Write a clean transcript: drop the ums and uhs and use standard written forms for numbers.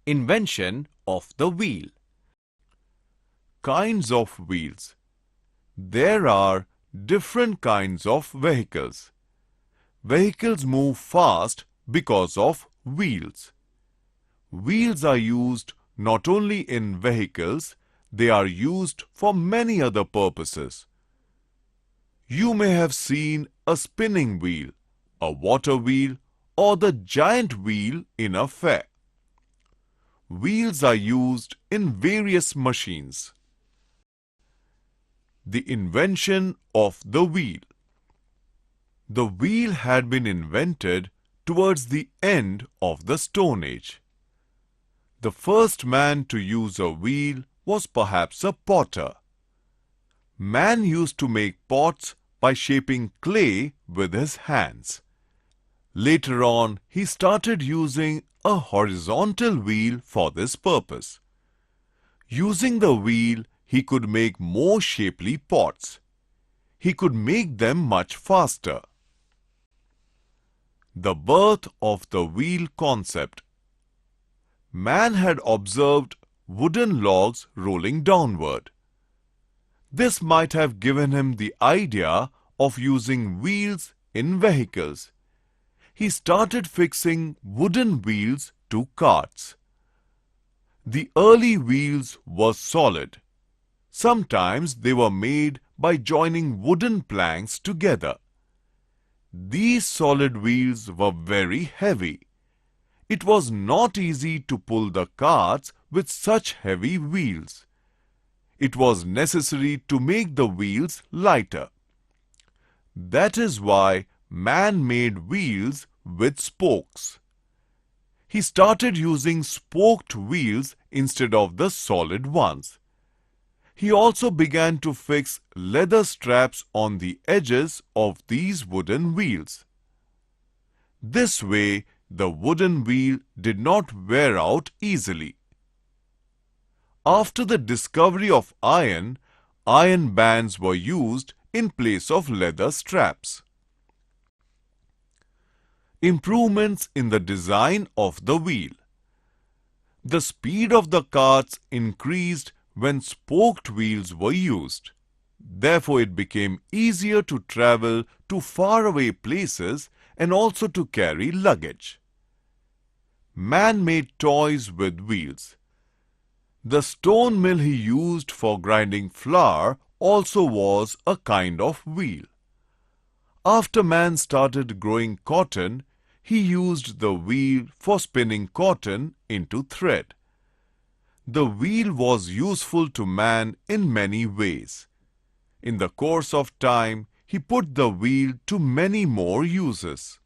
Invention of the wheel. Kinds of wheels. There are different kinds of vehicles. Vehicles move fast because of wheels. Wheels are used not only in vehicles, they are used for many other purposes. You may have seen a spinning wheel, a water wheel, or the giant wheel in a fair. Wheels are used in various machines. The invention of the wheel. The wheel had been invented towards the end of the Stone Age. The first man to use a wheel was perhaps a potter. Man used to make pots by shaping clay with his hands. Later on, he started using a horizontal wheel for this purpose. Using the wheel, he could make more shapely pots. He could make them much faster. The birth of the wheel concept. Man had observed wooden logs rolling downward. This might have given him the idea of using wheels in vehicles. He started fixing wooden wheels to carts. The early wheels were solid. Sometimes they were made by joining wooden planks together. These solid wheels were very heavy. It was not easy to pull the carts with such heavy wheels. It was necessary to make the wheels lighter. That is why man made wheels with spokes. He started using spoked wheels instead of the solid ones. He also began to fix leather straps on the edges of these wooden wheels. This way, the wooden wheel did not wear out easily. After the discovery of iron, iron bands were used in place of leather straps. Improvements in the design of the wheel. The speed of the carts increased when spoked wheels were used. Therefore, it became easier to travel to faraway places and also to carry luggage. Man made toys with wheels. The stone mill he used for grinding flour also was a kind of wheel. After man started growing cotton, he used the wheel for spinning cotton into thread. The wheel was useful to man in many ways. In the course of time, he put the wheel to many more uses.